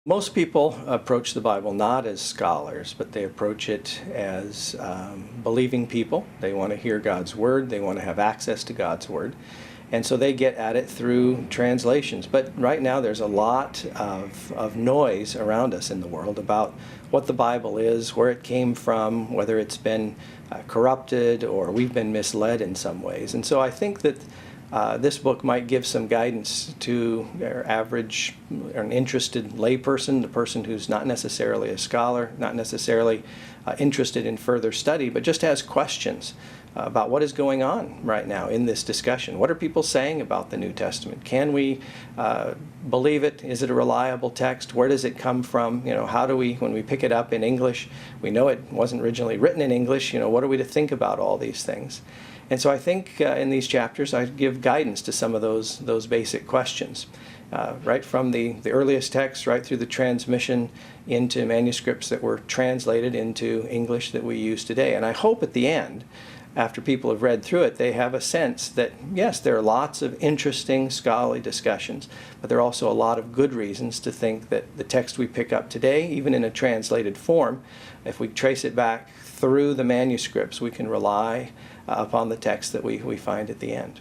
Most people approach the Bible not as scholars, but they approach it as believing people. They want to hear God's Word. They want to have access to God's Word. And so they get at it through translations. But right now there's a lot of noise around us in the world about what the Bible is, where it came from, whether it's been corrupted or we've been misled in some ways. And so I think that this book might give some guidance to our average or an interested layperson, the person who's not necessarily a scholar, not necessarily interested in further study, but just has questions about what is going on right now in this discussion. What are people saying about the New Testament? Can we believe it? Is it a reliable text? Where does it come from? You know, how do we, when we pick it up in English, we know it wasn't originally written in English. You know, what are we to think about all these things? And so I think in these chapters I give guidance to some of those basic questions, right from the earliest texts right through the transmission into manuscripts that were translated into English that we use today. And I hope at the end, after people have read through it, they have a sense that, yes, there are lots of interesting scholarly discussions, but there are also a lot of good reasons to think that the text we pick up today, even in a translated form, if we trace it back through the manuscripts, we can rely upon the text that we find at the end.